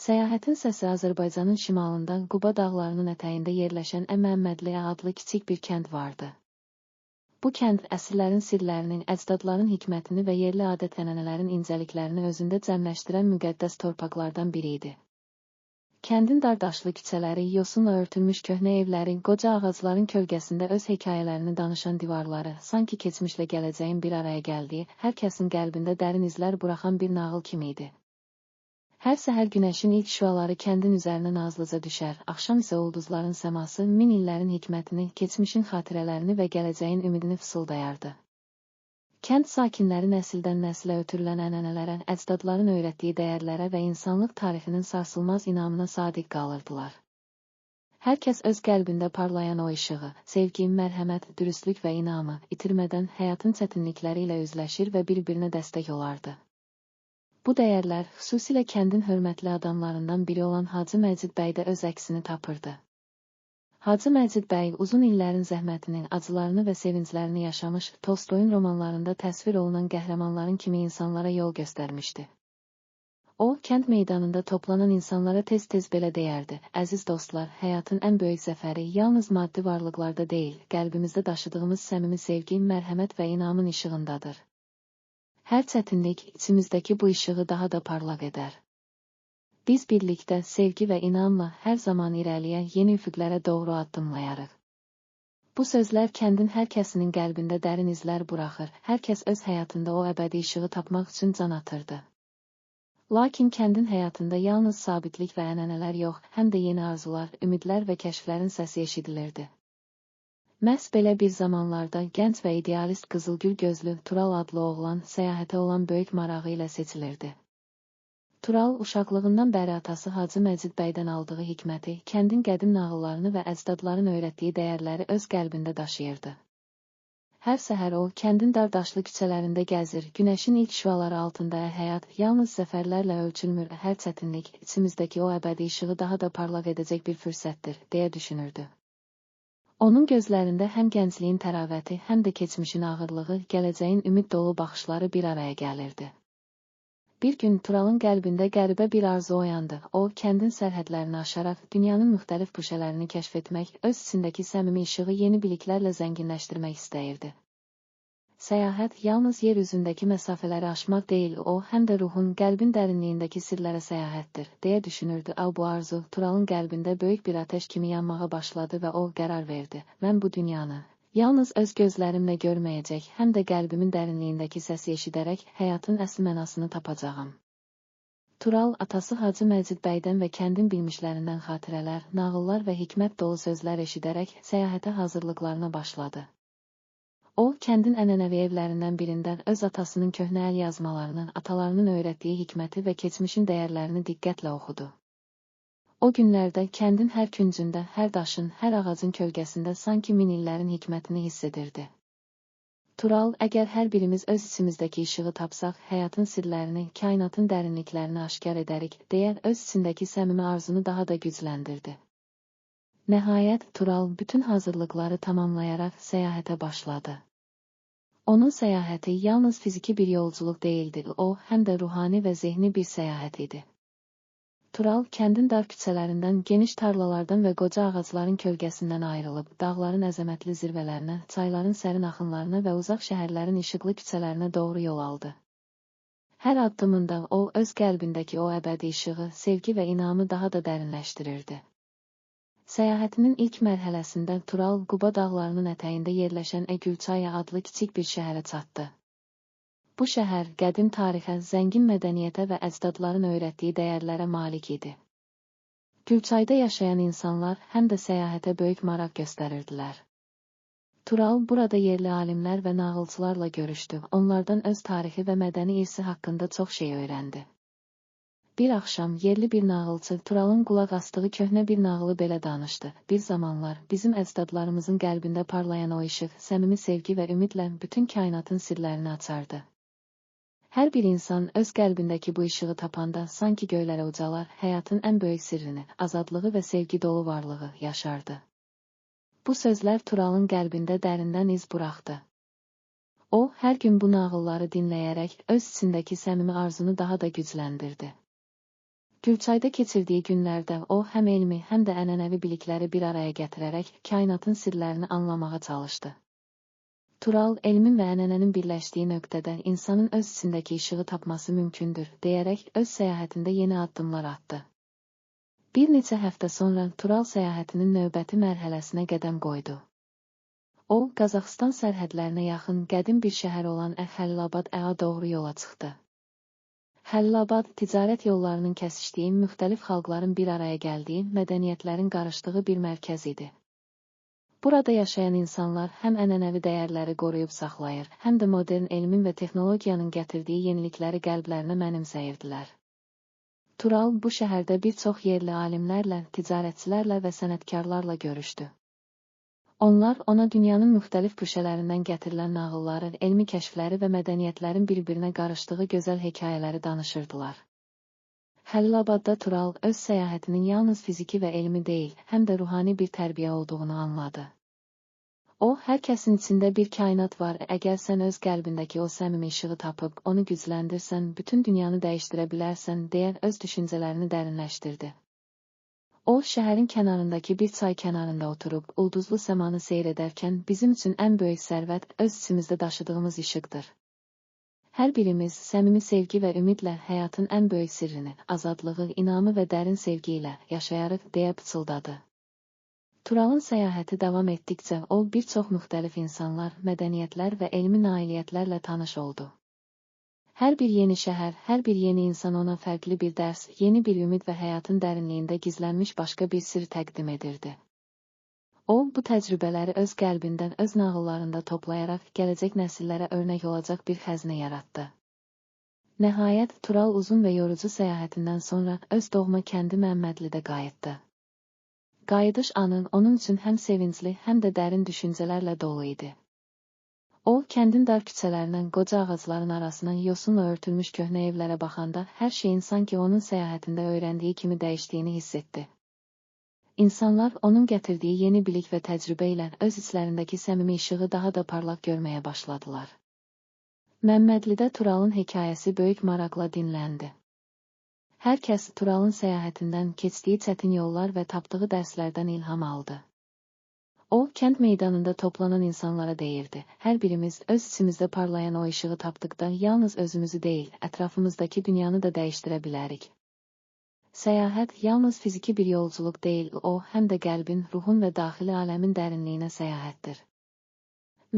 Səyahətin səsi Azərbaycanın şimalında Quba dağlarının ətəyində yerləşən Əməmmədli adlı kiçik bir kənd vardı. Bu kənd əsrlərin sirlərinin, əcdadların hikmətini və yerli adət-ənənələrin incəliklərini özündə cəmləşdirən müqəddəs torpaqlardan biri idi. Kəndin dar daşlı küçələri, yosunla örtülmüş köhnə evləri, qoca ağacların kölgəsində öz hekayələrini danışan divarları, sanki keçmişlə gələcəyin bir araya gəldiyi, hər kəsin qəlbində dərin izlər buraxan bir nağıl kimi idi. Hər səhər günəşin ilk şüaları kəndin üzərinə nazlıca düşər, axşam isə ulduzların səması min illərin hikmətini, keçmişin xatirələrini və gələcəyin ümidini fısıldayardı. Kənd sakinləri nəsildən nəsilə ötürülən ənənələrə, əcdadların öyrətdiyi dəyərlərə və insanlıq tarixinin sarsılmaz inamına sadiq qalırdılar. Hər kəs öz qəlbində parlayan o işığı, sevgi, mərhəmət, dürüstlük və inamı itirmədən həyatın çətinlikləri ilə üzləşir və bir-birinə dəstək olardı. Bu dəyərlər, xüsusilə kəndin hörmətli adamlarından biri olan Hacı Məcid bəydə öz əksini tapırdı. Hacı Məcid bəy uzun illərin zəhmətini, acılarını və sevinclərini yaşamış, Tolstoyun romanlarında təsvir olunan qəhrəmanların kimi insanlara yol göstərmişdi. O, kənd meydanında toplanan insanlara tez-tez belə deyərdi: "Əziz dostlar, həyatın ən böyük zəfəri yalnız maddi varlıqlarda deyil, qəlbimizdə daşıdığımız səmimi sevgi, mərhəmət və inamın işığındadır. Hər çətinlik içimizdəki bu işığı daha da parlaq edər. Biz birlikdə, sevgi və inamla hər zaman irəliyə, yeni üfüqlərə doğru addımlayarıq." Bu sözlər kəndin hər kəsinin qəlbində dərin izlər buraxır, hər kəs öz həyatında o əbədi işığı tapmaq üçün can atırdı. Lakin kəndin həyatında yalnız sabitlik və ənənələr yox, həm də yeni arzular, ümidlər və kəşflərin səsi eşidilirdi. Məhz belə bir zamanlarda gənc və idealist qızılgül gözlü Tural adlı oğlan səyahətə olan böyük marağı ilə seçilirdi. Tural uşaqlığından bəri atası Hacı Məcid bəydən aldığı hikməti, kəndin qədim nağıllarını və əcdadların öyrətdiyi dəyərləri öz qəlbində daşıyırdı. Hər səhər o, kəndin dar daşlı küçələrində gəzir, günəşin ilk şüaları altında həyat yalnız zəfərlərlə ölçülmür, hər çətinlik içimizdəki o əbədi işığı daha da parlaq edəcək bir fürsətdir, deyə düşünürdü. Onun gözlərində həm gəncliyin təravəti, həm də keçmişin ağırlığı, gələcəyin ümid dolu baxışları bir araya gəlirdi. Bir gün Turalın qəlbində qəribə bir arzu oyandı. O, kəndin sərhədlərini aşaraq, dünyanın müxtəlif guşələrini kəşf etmək, öz içindəki səmimi işığı yeni biliklərlə zənginləşdirmək istəyirdi. Səyahət yalnız yer üzündəki məsafələri aşmaq deyil, o, həm də ruhun, qəlbin dərinliyindəki sirlərə səyahətdir, deyə düşünürdü. Bu arzu Turalın qəlbində böyük bir ateş kimi yanmağa başladı və o qərar verdi: "Mən bu dünyanı yalnız öz gözlərimlə görməyəcək, həm də qəlbimin dərinliyindəki səsi eşidərək həyatın əsl mənasını tapacağam." Tural, atası Hacı Məcid bəydən və kəndin bilmişlərindən xatirələr, nağıllar və hikmət dolu sözlər eşidərək səyahətə hazırlıqlarına başladı. O, kəndin ənənəvi evlərindən birindən öz atasının köhnə əl yazmalarını, atalarının öyrətdiyi hikməti və keçmişin dəyərlərini diqqətlə oxudu. O günlərdə kəndin hər küncündə, hər daşın, hər ağacın kölgəsində sanki min illərin hikmətini hiss edirdi. Tural, əgər hər birimiz öz içimizdəki işığı tapsaq, həyatın sirlərini, kainatın dərinliklərini aşkar edərik, deyə öz içindəki səmimi arzunu daha da gücləndirdi. Nəhayət, Tural bütün hazırlıqları tamamlayaraq səyahətə başladı. Onun səyahəti yalnız fiziki bir yolculuq deyildi, o, həm də ruhani və zehni bir səyahət idi. Tural, kəndin dar küçələrindən, geniş tarlalardan və qoca ağacların kölgəsindən ayrılıb, dağların əzəmətli zirvələrinə, çayların sərin axınlarına və uzaq şəhərlərin işıqlı küçələrinə doğru yol aldı. Hər addımında o, öz qəlbindəki o əbədi işığı, sevgi və inamı daha da dərinləşdirirdi. Səyahətinin ilk mərhələsində Tural, Quba dağlarının ətəyində yerləşən Gülçaya adlı kiçik bir şəhərə çatdı. Bu şəhər qədim tarixə, zəngin mədəniyyətə və əcdadların öyrətdiyi dəyərlərə malik idi. Gülçayda yaşayan insanlar həm də səyahətə böyük maraq göstərirdilər. Tural burada yerli alimlər və nağılçılarla görüşdü, onlardan öz tarixi və mədəni irsi haqqında çox şey öyrəndi. Bir axşam yerli bir nağılçı Turalın qulaq asdığı köhnə bir nağılı belə danışdı: "Bir zamanlar bizim əcdadlarımızın qəlbində parlayan o işıq, səmimi sevgi və ümidlə bütün kainatın sirlərini açardı. Hər bir insan öz qəlbindəki bu işığı tapanda sanki göylərə ucalar, həyatın ən böyük sirrini, azadlığı və sevgi dolu varlığı yaşardı." Bu sözlər Turalın qəlbində dərindən iz buraxdı. O, hər gün bu nağılları dinləyərək öz içindəki səmimi arzunu daha da gücləndirdi. Gürçayda keçirdiyi günlərdə o, həm elmi, həm də ənənəvi bilikləri bir araya gətirərək kainatın sirlərini anlamağa çalışdı. Tural, elmin və ənənənin birləşdiyi nöqtədə insanın öz içindəki işığı tapması mümkündür, deyərək öz səyahətində yeni addımlar atdı. Bir neçə həftə sonra Tural səyahətinin növbəti mərhələsinə qədəm qoydu. O, Qazaxıstan sərhədlərinə yaxın qədim bir şəhər olan Xəlilabad-ə doğru yola çıxdı. Xəlilabad, ticarət yollarının kəsişdiyi, müxtəlif xalqların bir araya gəldiyi, mədəniyyətlərin qarışdığı bir mərkəz idi. Burada yaşayan insanlar həm ənənəvi dəyərləri qoruyub saxlayır, həm də modern elmin və texnologiyanın gətirdiyi yenilikləri qəlblərinə mənimsəyirdilər. Tural bu şəhərdə bir çox yerli alimlərlə, ticarətçilərlə və sənətkarlarla görüşdü. Onlar ona dünyanın müxtəlif köşələrindən gətirilən nağılları, elmi kəşfləri və mədəniyyətlərin bir-birinə qarışdığı gözəl hekayələri danışırdılar. Xəlilabadda Tural öz səyahətinin yalnız fiziki və elmi deyil, həm də ruhani bir tərbiyə olduğunu anladı. O, hər kəsin içində bir kainat var, əgər sən öz qəlbindəki o səmimi işığı tapıb, onu gücləndirsən, bütün dünyanı dəyişdirə bilərsən, deyə öz düşüncələrini dərinləşdirdi. O, şəhərin kənarındakı bir çay kənarında oturub, ulduzlu səmanı seyr edərkən, bizim üçün ən böyük sərvət, öz içimizdə daşıdığımız işıqdır. Hər birimiz, səmimi sevgi və ümidlə həyatın ən böyük sirrini, azadlığı, inamı və dərin sevgi ilə yaşayarıq, deyə pıçıldadı. Turalın səyahəti davam etdikcə, o, bir çox müxtəlif insanlar, mədəniyyətlər və elmi nailiyyətlərlə tanış oldu. Hər bir yeni şəhər, hər bir yeni insan ona fərqli bir dərs, yeni bir ümid və həyatın dərinliyində gizlənmiş başqa bir sir təqdim edirdi. O, bu təcrübələri öz qəlbindən, öz nağıllarında toplayaraq, gələcək nəsillərə örnək olacaq bir xəzinə yaratdı. Nəhayət, Tural uzun və yorucu səyahətindən sonra öz doğma kəndi Məmmədlidə qayıtdı. Qayıdış anı onun üçün həm sevincli, həm də dərin düşüncələrlə dolu idi. O, kəndin dar küçələrindən, qoca ağacların arasından yosunla örtülmüş köhnə evlərə baxanda, hər şeyin sanki onun səyahətində öyrəndiyi kimi dəyişdiyini hiss etdi. İnsanlar onun gətirdiyi yeni bilik və təcrübə ilə öz içlərindəki səmimi işığı daha da parlaq görməyə başladılar. Məmmədlidə Turalın hekayəsi böyük maraqla dinləndi. Hər kəs Turalın səyahətindən, keçdiyi çətin yollar və tapdığı dərslərdən ilham aldı. O, kənd meydanında toplanan insanlara deyirdi, hər birimiz öz içimizdə parlayan o işığı tapdıqda yalnız özümüzü deyil, ətrafımızdakı dünyanı da dəyişdirə bilərik. Səyahət yalnız fiziki bir yolculuq deyil, o, həm də qəlbin, ruhun və daxili aləmin dərinliyinə səyahətdir.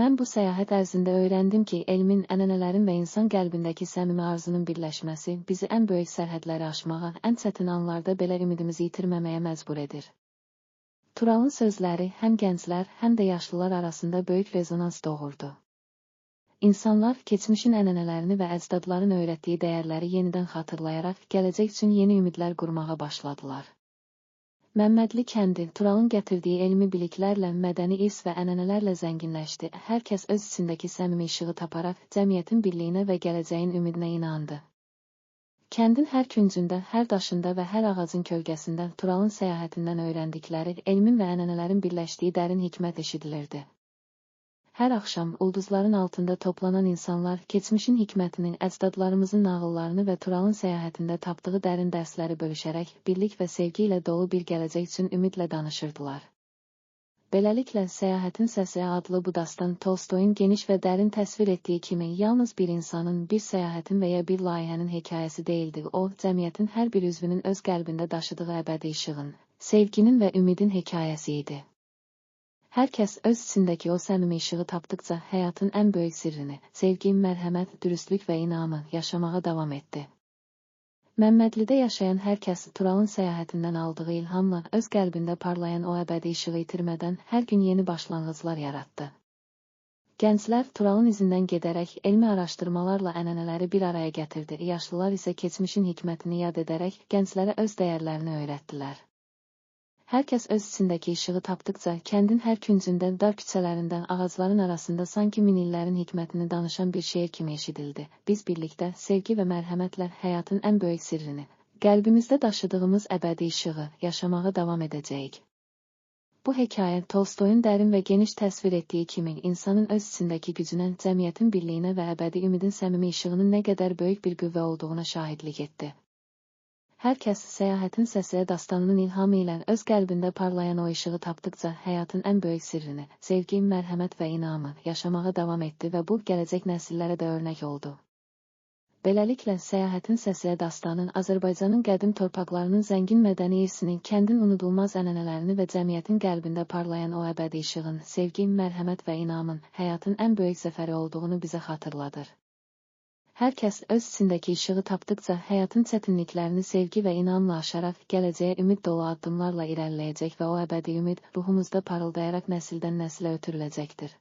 Mən bu səyahət ərzində öyrəndim ki, elmin, ənənələrin və insan qəlbindəki səmimi arzunun birləşməsi bizi ən böyük sərhədləri aşmağa, ən çətin anlarda belə ümidimizi itirməməyə məcbur edir. Turalın sözləri həm gənclər, həm də yaşlılar arasında böyük rezonans doğurdu. İnsanlar keçmişin ənənələrini və əcdadların öyrətdiyi dəyərləri yenidən xatırlayaraq, gələcək üçün yeni ümidlər qurmağa başladılar. Məmmədli kəndi, Turalın gətirdiyi elmi biliklərlə, mədəni irs və ənənələrlə zənginləşdi. Hər kəs öz içindəki səmimi işığı taparaq, cəmiyyətin birliyinə və gələcəyin ümidinə inandı. Kəndin hər küncündə, hər daşında və hər ağacın kölgəsində Turalın səyahətindən öyrəndikləri, elmin və ənənələrin birləşdiyi dərin hikmət eşidilirdi. Hər axşam ulduzların altında toplanan insanlar keçmişin hikmətinin, əcdadlarımızın nağıllarını və Turalın səyahətində tapdığı dərin dərsləri bölüşərək, birlik və sevgi ilə dolu bir gələcək üçün ümidlə danışırdılar. Beləliklə, Səyahətin Səsi adlı bu dastan Tolstoyun geniş və dərin təsvir etdiyi kimi yalnız bir insanın, bir səyahətin və ya bir layihənin hekayəsi deyildi. O, cəmiyyətin hər bir üzvünün öz qəlbində daşıdığı əbədi işığın, sevginin və ümidin hekayəsi idi. Hər kəs öz içindəki o səmimi işığı tapdıqca həyatın ən böyük sirrini, sevgi, mərhəmət, dürüstlük və inamı yaşamağa davam etdi. Məmmədlidə yaşayan hər kəs Turalın səyahətindən aldığı ilhamla öz qəlbində parlayan o əbədi işığı itirmədən hər gün yeni başlanğıclar yaratdı. Gənclər Turalın izindən gedərək elmi araşdırmalarla ənənələri bir araya gətirdi. Yaşlılar isə keçmişin hikmətini yad edərək gənclərə öz dəyərlərini öyrətdilər. Hər kəs öz içindəki işığı tapdıqca kəndin hər küncündə, dar küçələrindən, ağacların arasında sanki min illərin hikmətini danışan bir şeir kimi eşidildi. Biz birlikdə, sevgi və mərhəmətlə həyatın ən böyük sirrini, qəlbimizdə daşıdığımız əbədi işığı yaşamağa davam edəcəyik. Bu hekayə Tolstoyun dərin və geniş təsvir etdiyi kimi insanın öz içindəki gücünə, cəmiyyətin birliyinə və əbədi ümidin səmimi işığının nə qədər böyük bir qüvvə olduğuna şahidlik etdi. Hər kəs Səyahətin Səsi dastanının ilhamı ilə öz qəlbində parlayan o işığı tapdıqca həyatın ən böyük sirrini, sevgi, mərhəmət və inamı yaşamağa davam etdi və bu gələcək nəsillərə də örnək oldu. Beləliklə, Səyahətin Səsi dastanı Azərbaycanın qədim torpaqlarının zəngin mədəni irsini, kəndin unudulmaz ənənələrini və cəmiyyətin qəlbində parlayan o əbədi işığın, sevgi, mərhəmət və inamın həyatın ən böyük zəfəri olduğunu bizə xatırladır. Hər kəs öz içindəki işığı tapdıqca həyatın çətinliklərini sevgi və inamla aşaraq gələcəyə ümid dolu addımlarla irəliləyəcək və o əbədi ümid ruhumuzda parıldayaraq nəsildən nəsilə ötürüləcəkdir.